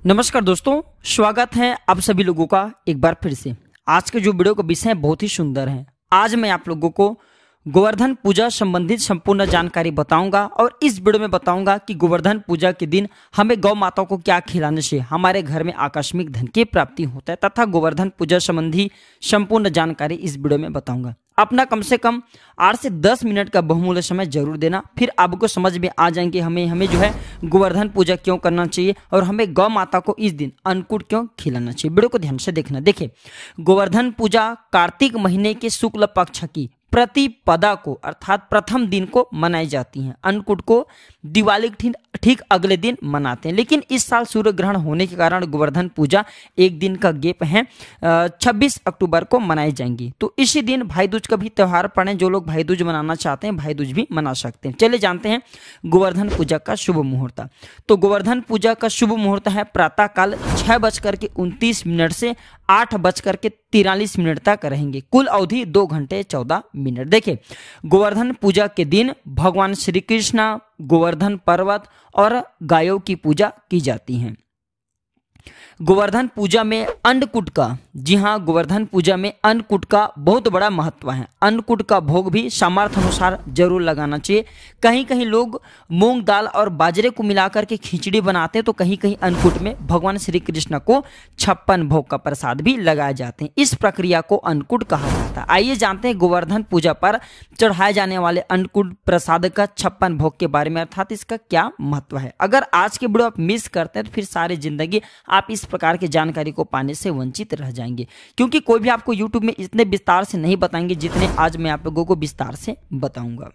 नमस्कार दोस्तों, स्वागत है आप सभी लोगों का एक बार फिर से। आज के जो वीडियो का विषय है बहुत ही सुंदर है। आज मैं आप लोगों को गोवर्धन पूजा संबंधित संपूर्ण जानकारी बताऊंगा और इस वीडियो में बताऊंगा कि गोवर्धन पूजा के दिन हमें गौ माता को क्या खिलाने से हमारे घर में आकस्मिक धन की प्राप्ति होता है तथा गोवर्धन पूजा संबंधी संपूर्ण जानकारी इस वीडियो में बताऊंगा। अपना कम से कम 8 से 10 मिनट का बहुमूल्य समय जरूर देना, फिर आपको समझ में आ जाएंगे हमें जो है गोवर्धन पूजा क्यों करना चाहिए और हमें गौ माता को इस दिन अन्नकूट क्यों खिलाना चाहिए। वीडियो को ध्यान से देखना। देखिए, गोवर्धन पूजा कार्तिक महीने के शुक्ल पक्ष की प्रतिपदा को अर्थात प्रथम दिन को मनाई जाती है। अन्नकूट को दिवाली के ठीक अगले दिन मनाते हैं, लेकिन इस साल सूर्य ग्रहण होने के कारण गोवर्धन पूजा एक दिन का गैप है, 26 अक्टूबर को मनाई जाएंगी। तो इसी दिन भाई दूज का भी त्यौहार पड़े। जो लोग भाई दूज मनाना चाहते हैं भाई दूज भी मना सकते हैं। चले जानते हैं गोवर्धन पूजा का शुभ मुहूर्त। तो गोवर्धन पूजा का शुभ मुहूर्त है प्रातः काल 6:29 से 8:43 तक रहेंगे। कुल अवधि 2 घंटे 14 मिनट। देखिए, गोवर्धन पूजा के दिन भगवान श्री कृष्ण, गोवर्धन पर्वत और गायों की पूजा की जाती है। गोवर्धन पूजा में अन्नकूट का, जी हाँ, गोवर्धन पूजा में अन्नकूट का बहुत बड़ा महत्व है। अन्नकूट का भोग भी सामर्थ्य अनुसार जरूर लगाना चाहिए। कहीं कहीं लोग मूंग दाल और बाजरे को मिलाकर के खिचड़ी बनाते हैं, तो कहीं कहीं अन्नकूट में भगवान श्री कृष्ण को 56 भोग का प्रसाद भी लगाए जाते हैं। इस प्रक्रिया को अन्नकूट कहा जाता है। आइए जानते हैं गोवर्धन पूजा पर चढ़ाए जाने वाले अन्नकूट प्रसाद का 56 भोग के बारे में, अर्थात इसका क्या महत्व है। अगर आज के वीडियो आप मिस करते हैं तो फिर सारी जिंदगी आप इस प्रकार की जानकारी को पाने से वंचित रह जाएंगे, क्योंकि कोई भी आपको YouTube में इतने विस्तार से नहीं बताएंगे जितने आज मैं आप लोगों को विस्तार से बताऊंगा।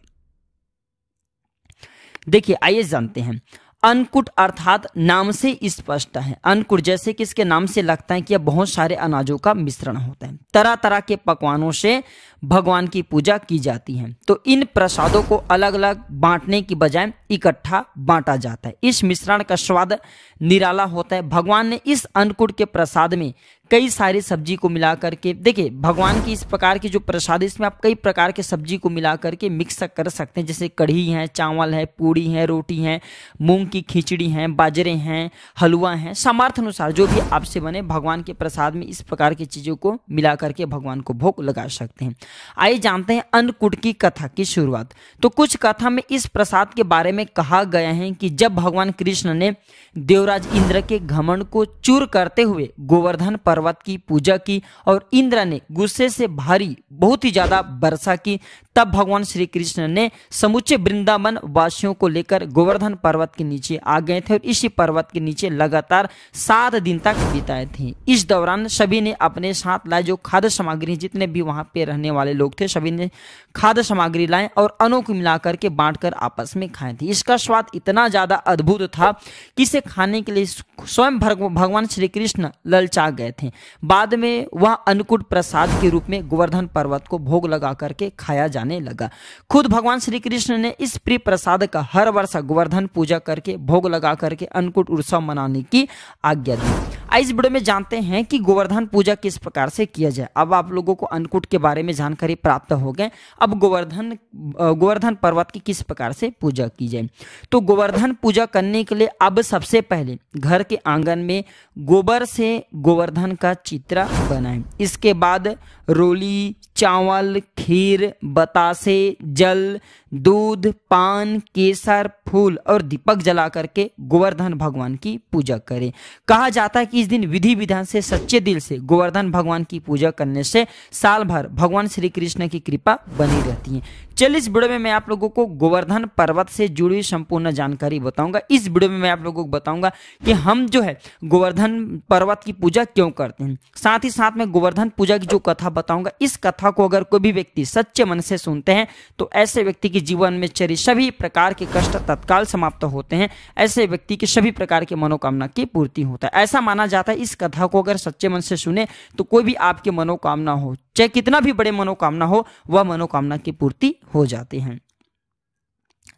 देखिए, आइए जानते हैं। अन्नकूट अर्थात नाम से स्पष्ट है। अन्नकूट जैसे कि इसके नाम से लगता है कि यह बहुत सारे अनाजों का मिश्रण होता है। तरह तरह के पकवानों से भगवान की पूजा की जाती है। तो इन प्रसादों को अलग अलग बांटने की बजाय इकट्ठा बांटा जाता है। इस मिश्रण का स्वाद निराला होता है। भगवान ने इस अन्नकूट के प्रसाद में कई सारी सब्जी को मिला करके, देखिए, भगवान की इस प्रकार की जो प्रसाद, इसमें आप कई प्रकार के सब्जी को मिला करके मिक्स कर सकते हैं। जैसे कढ़ी है, चावल है, पूड़ी है, रोटी है, मूंग की खिचड़ी है, बाजरे हैं, हलवा है। सामर्थ्य अनुसार जो भी आपसे बने भगवान के प्रसाद में इस प्रकार की चीजों को मिला करके भगवान को भोग लगा सकते हैं। आइए जानते हैं अन्नकूट की कथा की शुरुआत। तो कुछ कथा में इस प्रसाद के बारे में कहा गया है कि जब भगवान कृष्ण ने देवराज इंद्र के घमंड को चूर करते हुए गोवर्धन पर्वत की पूजा की और इंद्र ने गुस्से से भारी बहुत ही ज्यादा वर्षा की, तब भगवान श्री कृष्ण ने समूचे वृंदावन वासियों को लेकर गोवर्धन पर्वत के नीचे आ गए थे और इसी पर्वत के नीचे लगातार 7 दिन तक बिताए थे। इस दौरान सभी ने अपने साथ लाए जो खाद्य सामग्री, जितने भी वहां पे रहने वाले लोग थे सभी ने खाद्य सामग्री लाए और अन्न को मिलाकर के बांटकर आपस में खाए थे। इसका स्वाद इतना ज्यादा अद्भुत था कि इसे खाने के लिए स्वयं भगवान श्री कृष्ण ललचा गए थे। बाद में वह अन्नकूट प्रसाद के रूप में गोवर्धन पर्वत को भोग लगा करके खाया जाने लगा। खुद भगवान श्री कृष्ण ने इस प्रिय प्रसाद का हर वर्ष गोवर्धन पूजा करके भोग लगा करके अन्नकूट उत्सव मनाने की आज्ञा दी। इस वीडियो में जानते हैं कि गोवर्धन पूजा किस प्रकार से किया जाए। अब आप लोगों को अन्नकूट के बारे में जानकारी प्राप्त हो गए। अब गोवर्धन पर्वत की किस प्रकार से पूजा की जाए। तो गोवर्धन पूजा करने के लिए अब सबसे पहले घर के आंगन में गोबर से गोवर्धन का चित्र बनाएं। इसके बाद रोली, चावल, खीर, बतासे, जल, दूध, पान, केसर, फूल और दीपक जला करके गोवर्धन भगवान की पूजा करें। कहा जाता है कि इस दिन विधि विधान से सच्चे दिल से गोवर्धन भगवान की पूजा करने से साल भर भगवान श्री कृष्ण की कृपा बनी रहती है। चलिए, इस वीडियो में मैं आप लोगों को गोवर्धन पर्वत से जुड़ी हुई संपूर्ण जानकारी बताऊंगा। इस वीडियो में मैं आप लोगों को बताऊंगा कि हम जो है गोवर्धन पर्वत की पूजा क्यों करते हैं। साथ ही साथ में गोवर्धन पूजा की जो कथा बताऊंगा, इस कथा को अगर कोई भी व्यक्ति सच्चे मन से सुनते हैं तो ऐसे व्यक्ति के जीवन में चली सभी प्रकार के कष्ट तत्काल समाप्त होते हैं। ऐसे व्यक्ति की सभी प्रकार की मनोकामना की पूर्ति होता है। ऐसा माना जाता है इस कथा को अगर सच्चे मन से सुने तो कोई भी आपकी मनोकामना हो, चाहे कितना भी बड़े मनोकामना हो, वह मनोकामना की पूर्ति हो जाती है।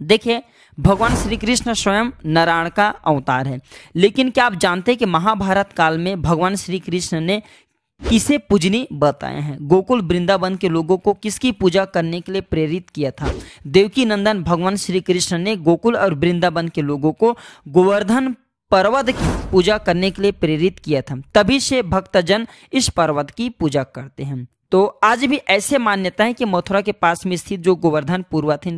देखिए, भगवान श्री कृष्ण स्वयं नारायण का अवतार है, लेकिन क्या आप जानते हैं कि महाभारत काल में भगवान श्री कृष्ण ने किसे पूजनीय बताए हैं। गोकुल वृंदावन के लोगों को किसकी पूजा करने के लिए प्रेरित किया था। देवकी नंदन भगवान श्री कृष्ण ने गोकुल और वृंदावन के लोगों को गोवर्धन पर्वत की पूजा करने के लिए प्रेरित किया था। तभी से भक्तजन इस पर्वत की पूजा करते हैं। तो आज भी ऐसे मान्यता है कि मथुरा के पास में स्थित जो गोवर्धन पर्वत है,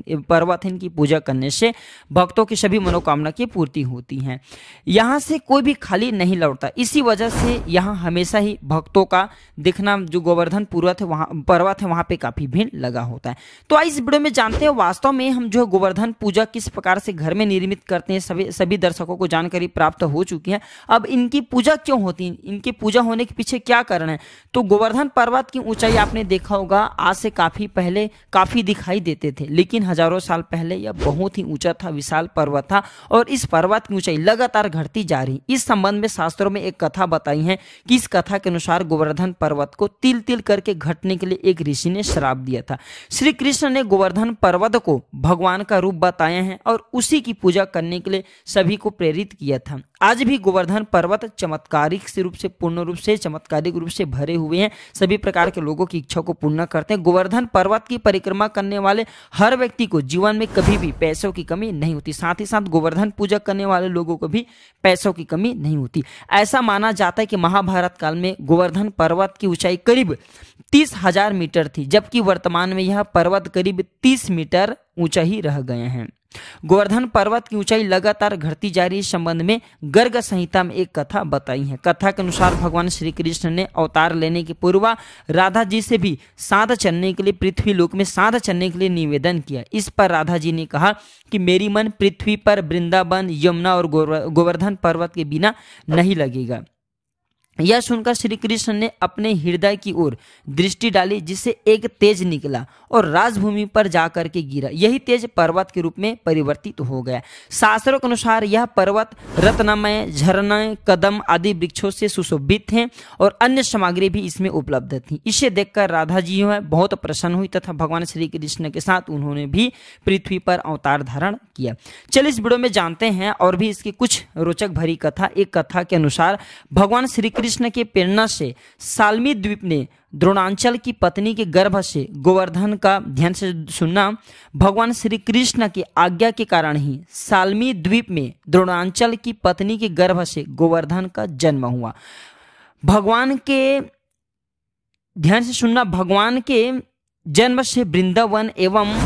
इनकी पूजा करने से भक्तों की सभी मनोकामना की पूर्ति होती है। यहाँ से कोई भी खाली नहीं लौटता। इसी वजह से यहाँ हमेशा ही भक्तों का दिखना, जो गोवर्धन पर्वत है वहाँ पे काफी भीड़ लगा होता है। तो आज इस वीडियो में जानते हैं वास्तव में हम जो गोवर्धन पूजा किस प्रकार से घर में निर्मित करते हैं। सभी दर्शकों को जानकारी प्राप्त हो चुकी है। अब इनकी पूजा क्यों होती है, इनकी पूजा होने के पीछे क्या कारण है। तो गोवर्धन पर्वत की ऊंचाई आपने देखा होगा आज से काफी पहले काफी दिखाई देते थे, लेकिन हजारों साल पहले यह बहुत ही ऊंचा था, विशाल पर्वत था और इस पर्वत की ऊंचाई लगातार घटती जा रही। इस संबंध में शास्त्रों में एक कथा बताई है कि इस कथा के अनुसार गोवर्धन पर्वत को तिल तिल करके घटने के लिए एक ऋषि ने श्राप दिया था। श्री कृष्ण ने गोवर्धन पर्वत को भगवान का रूप बताया है और उसी की पूजा करने के लिए सभी को प्रेरित किया था। आज भी गोवर्धन पर्वत चमत्कारिक रूप से चमत्कारिक रूप से भरे हुए हैं, सभी प्रकार के लोगों की इच्छा को पूर्ण करते हैं। गोवर्धन पर्वत की परिक्रमा करने वाले हर व्यक्ति को जीवन में कभी भी पैसों की कमी नहीं होती। साथ ही साथ गोवर्धन पूजा करने वाले लोगों को भी पैसों की कमी नहीं होती। ऐसा माना जाता है कि महाभारत काल में गोवर्धन पर्वत की ऊंचाई करीब 30,000 मीटर थी, जबकि वर्तमान में यह पर्वत करीब 30 मीटर ऊंचा ही रह गए हैं। गोवर्धन पर्वत की ऊंचाई लगातार घटती जा रही। इस संबंध में गर्ग संहिता में एक कथा बताई है। कथा के अनुसार भगवान श्री कृष्ण ने अवतार लेने के पूर्व राधा जी से भी साथ चलने के लिए पृथ्वी लोक में साथ चलने के लिए निवेदन किया। इस पर राधा जी ने कहा कि मेरी मन पृथ्वी पर वृंदावन, यमुना और गोवर्धन पर्वत के बिना नहीं लगेगा। यह सुनकर श्री कृष्ण ने अपने हृदय की ओर दृष्टि डाली, जिससे एक तेज निकला और राजभूमि पर जाकर के गिरा। यही तेज पर्वत के रूप में परिवर्तित हो गया। शास्त्रों के अनुसार यह पर्वत रत्नमय, झरने, कदम आदि वृक्षों से सुशोभित हैं और अन्य सामग्री भी इसमें उपलब्ध थी। इसे देखकर राधा जी बहुत प्रसन्न हुई तथा भगवान श्री कृष्ण के साथ उन्होंने भी पृथ्वी पर अवतार धारण किया। चलिए इस वीडियो में जानते हैं और भी इसकी कुछ रोचक भरी कथा। एक कथा के अनुसार भगवान श्री कृष्ण के प्रेरणा से साल्मी द्वीप ने द्रोणांचल की पत्नी के गर्भ से गोवर्धन का, ध्यान से सुनना, भगवान श्री कृष्ण की आज्ञा के कारण ही साल्मी द्वीप में द्रोणांचल की पत्नी के गर्भ से गोवर्धन का जन्म हुआ। भगवान के, ध्यान से सुनना, भगवान के जन्म से वृंदावन एवं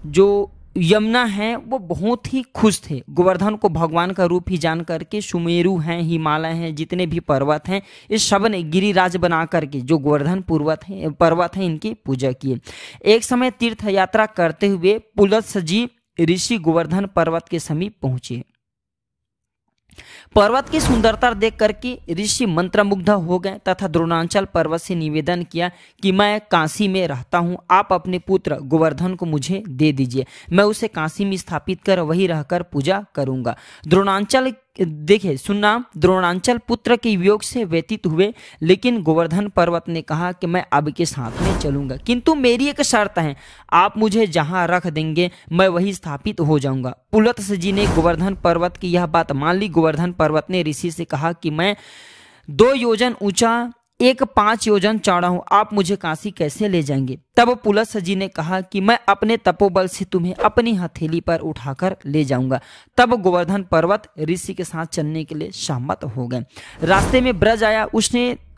जो यमुना है वो बहुत ही खुश थे। गोवर्धन को भगवान का रूप ही जान करके सुमेरु हैं, हिमालय हैं, जितने भी पर्वत हैं, इस सब ने गिरिराज बना करके जो गोवर्धन पर्वत है इनकी पूजा की। एक समय तीर्थ यात्रा करते हुए पुलत्स्य जी ऋषि गोवर्धन पर्वत के समीप पहुंचे। पर्वत की सुंदरता देख करके ऋषि मंत्रमुग्ध हो गए तथा द्रोणांचल पर्वत से निवेदन किया कि मैं काशी में रहता हूं, आप अपने पुत्र गोवर्धन को मुझे दे दीजिए, मैं उसे काशी में स्थापित कर वही रहकर पूजा करूंगा। द्रोणांचल, देखिए सुनना, द्रोणांचल पुत्र के वियोग से व्यतीत हुए, लेकिन गोवर्धन पर्वत ने कहा कि मैं अब के साथ में चलूंगा, किंतु मेरी एक शर्त है, आप मुझे जहां रख देंगे मैं वही स्थापित हो जाऊंगा। पुलत्स्य जी ने गोवर्धन पर्वत की यह बात मान ली। गोवर्धन पर्वत ने ऋषि से कहा कि मैं 2 योजन ऊंचा, 5 योजन चौड़ा हूं, आप मुझे काशी कैसे ले जाएंगे। तब पुलत्स्य जी ने कहा कि मैं अपने तपोबल से तुम्हें अपनी हथेली पर उठाकर ले जाऊंगा। तब गोवर्धन पर्वत ऋषि के साथ चलने के लिए सहमत हो गए। रास्ते में ब्रज आया,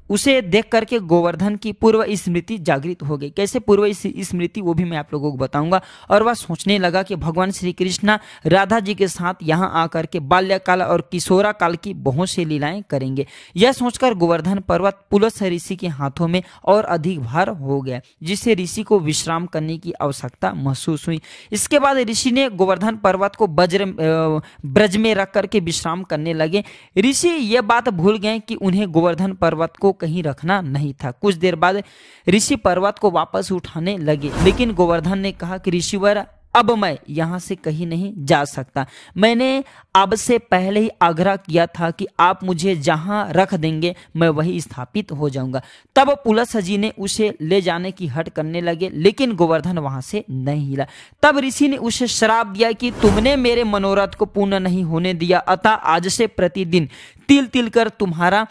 उसे देख करके गोवर्धन की पूर्व स्मृति जागृत हो गई। कैसे पूर्व स्मृति वो भी मैं आप लोगों को बताऊंगा। और वह सोचने लगा कि भगवान श्री कृष्ण राधा जी के साथ यहाँ आकर के बाल्यकाल और किशोरा काल की बहुत सी लीलाएं करेंगे। यह सोचकर गोवर्धन पर्वत पुलत्स्य ऋषि के हाथों में और अधिक भार हो गया, जिससे ऋषि को विश्राम करने की आवश्यकता महसूस हुई। इसके बाद ऋषि ने गोवर्धन पर्वत को ब्रज में रख करके विश्राम करने लगे। ऋषि ये बात भूल गए कि उन्हें गोवर्धन पर्वत को कहीं रखना नहीं था। कुछ देर बाद ऋषि पर्वत को वापस उठाने लगे, लेकिन गोवर्धन ने कहा कि ऋषिवर, अब मैं यहाँ से कहीं नहीं जा सकता। मैंने अब से पहले ही आग्रह किया था कि आप मुझे जहाँ रख देंगे मैं वही स्थापित हो जाऊंगा। तब पुलत्स्य जी ने उसे ले जाने की हट करने लगे, लेकिन गोवर्धन वहां से नहीं हिला। तब ऋषि ने उसे श्राप दिया कि तुमने मेरे मनोरथ को पूर्ण नहीं होने दिया, अतः आज से प्रतिदिन तिल तिल कर तुम्हारा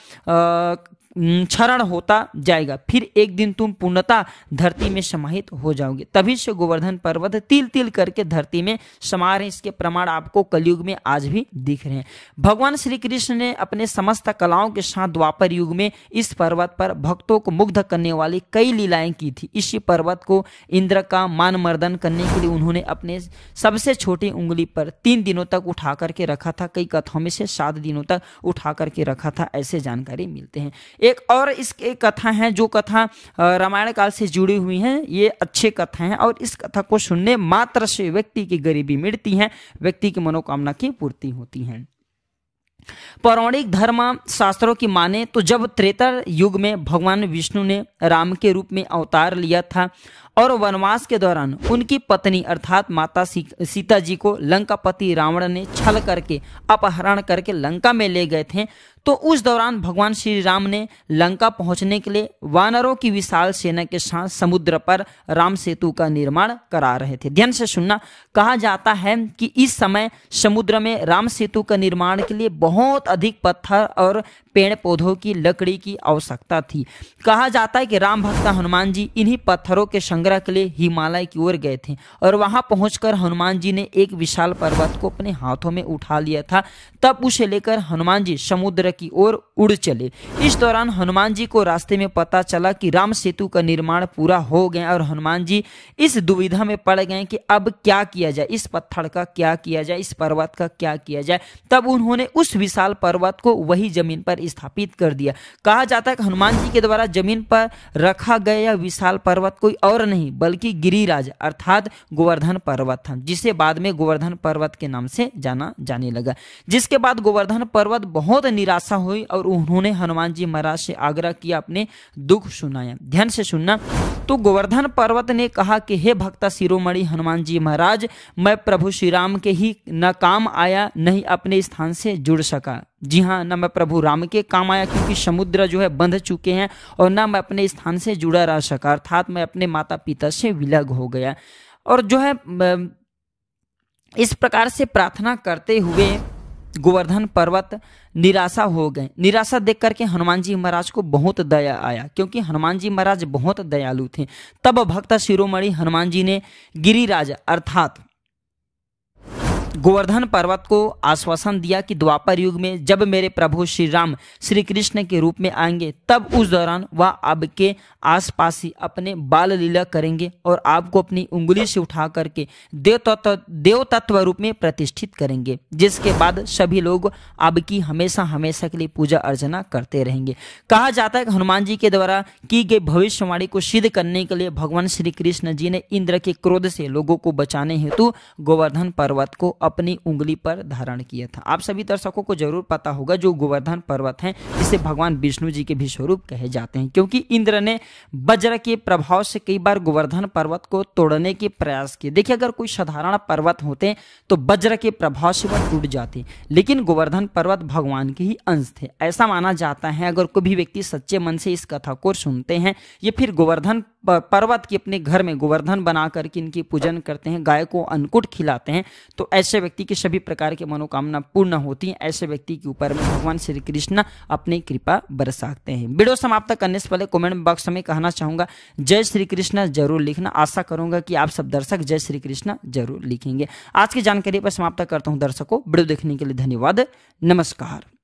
क्षरण होता जाएगा, फिर एक दिन तुम पूर्णतः धरती में समाहित हो जाओगे। तभी से गोवर्धन पर्वत तिल तिल करके धरती में समा रहे हैं। इसके प्रमाण आपको कलयुग में आज भी दिख रहे हैं। भगवान श्री कृष्ण ने अपने समस्त कलाओं के साथ द्वापर युग में इस पर्वत पर भक्तों को मुग्ध करने वाली कई लीलाएं की थी। इसी पर्वत को इंद्र का मान मर्दन करने के लिए उन्होंने अपने सबसे छोटी उंगली पर 3 दिनों तक उठा करके रखा था। कई कथाओं में से 7 दिनों तक उठा करके रखा था, ऐसे जानकारी मिलते हैं। एक और इसके कथा है जो कथा रामायण काल से जुड़ी हुई हैं। ये अच्छे कथा हैं और इस कथा को सुनने मात्र से व्यक्ति की गरीबी मिटती है, व्यक्ति की मनोकामना की पूर्ति होती है। पौराणिक धर्म शास्त्रों की माने तो जब त्रेता युग में भगवान विष्णु ने राम के रूप में अवतार लिया था और वनवास के दौरान उनकी पत्नी अर्थात माता सीता जी को लंकापति रावण ने छल करके अपहरण करके लंका में ले गए थे, तो उस दौरान भगवान श्री राम ने लंका पहुंचने के लिए वानरों की विशाल सेना के साथ समुद्र पर राम सेतु का निर्माण करा रहे थे। ध्यान से सुनना, कहा जाता है कि इस समय समुद्र में राम सेतु का निर्माण के लिए बहुत अधिक पत्थर और पेड़ पौधों की लकड़ी की आवश्यकता थी। कहा जाता है कि राम भक्त हनुमान जी इन्हीं पत्थरों के संग्रह के लिए हिमालय की ओर गए थे और वहां पहुंचकर हनुमान जी ने एक विशाल पर्वत को अपने हाथों में उठा लिया था। तब उसे लेकर हनुमान जी समुद्र की ओर उड़ चले। इस दौरान हनुमान जी को रास्ते में पता चला कि राम सेतु का निर्माण पूरा हो गया और हनुमान जी इस दुविधा में पड़ गए कि अब क्या किया जाए, इस पत्थर का क्या किया जाए, इस पर्वत का क्या किया जाए। तब उन्होंने उस विशाल पर्वत को वही जमीन पर स्थापित कर दिया। कहा जाता है कि हनुमान जी के द्वारा जमीन पर रखा गया विशाल पर्वत कोई और नहीं बल्कि गिरिराज अर्थात गोवर्धन पर्वत था, जिसे बाद में गोवर्धन पर्वत के नाम से जाना जाने लगा। जिसके बाद गोवर्धन पर्वत बहुत निराशा हुई और उन्होंने हनुमान जी महाराज से आग्रह किया, अपने दुख सुनाया। ध्यान से सुनना, तो गोवर्धन पर्वत ने कहा कि हे भक्ता शिरोमणि हनुमान जी महाराज, मैं प्रभु श्री राम के ही न काम आया नहीं अपने स्थान से जुड़ सका। जी हाँ, न मैं प्रभु राम के काम आया क्योंकि समुद्र जो है बंध चुके हैं और न मैं अपने स्थान से जुड़ा रह सका, अर्थात मैं अपने माता पिता से विलग हो गया। और जो है इस प्रकार से प्रार्थना करते हुए गोवर्धन पर्वत निराशा हो गए। निराशा देख करके हनुमान जी महाराज को बहुत दया आया क्योंकि हनुमान जी महाराज बहुत दयालु थे। तब भक्त शिरोमणि हनुमान जी ने गिरिराज अर्थात गोवर्धन पर्वत को आश्वासन दिया कि द्वापर युग में जब मेरे प्रभु श्री राम श्री कृष्ण के रूप में आएंगे तब उस दौरान वह आपके आसपास ही अपने बाल लीला करेंगे और आपको अपनी उंगली से उठा करके देव तत्व रूप में प्रतिष्ठित करेंगे, जिसके बाद सभी लोग आपकी हमेशा हमेशा के लिए पूजा अर्चना करते रहेंगे। कहा जाता है कि हनुमान जी के द्वारा की गई भविष्यवाणी को सिद्ध करने के लिए भगवान श्री कृष्ण जी ने इंद्र के क्रोध से लोगों को बचाने हेतु गोवर्धन पर्वत को अपनी उंगली पर धारण किया था। आप सभी दर्शकों को जरूर पता होगा जो गोवर्धन पर्वत है इसे भगवान विष्णु जी के भी स्वरूप कहे जाते हैं, क्योंकि इंद्र ने वज्र के प्रभाव से कई बार गोवर्धन पर्वत को तोड़ने के प्रयास किए। देखिए, अगर कोई साधारण पर्वत होते तो वज्र के प्रभाव से वह टूट जाते, लेकिन गोवर्धन पर्वत भगवान के ही अंश थे, ऐसा माना जाता है। अगर कोई भी व्यक्ति सच्चे मन से इस कथा को सुनते हैं या फिर गोवर्धन पर्वत की अपने घर में गोवर्धन बना करके इनकी पूजन करते हैं, गाय को अन्नकूट खिलाते हैं, तो ऐसे व्यक्ति की सभी प्रकार की मनोकामना पूर्ण होती है। ऐसे व्यक्ति के ऊपर में भगवान श्री कृष्ण अपनी कृपा बरसाते हैं। वीडियो समाप्त करने से पहले कमेंट बॉक्स में कहना चाहूंगा जय श्री कृष्ण जरूर लिखना। आशा करूंगा कि आप सब दर्शक जय श्री कृष्ण जरूर लिखेंगे। आज की जानकारी पर समाप्त करता हूं दर्शकों। वीडियो देखने के लिए धन्यवाद। नमस्कार।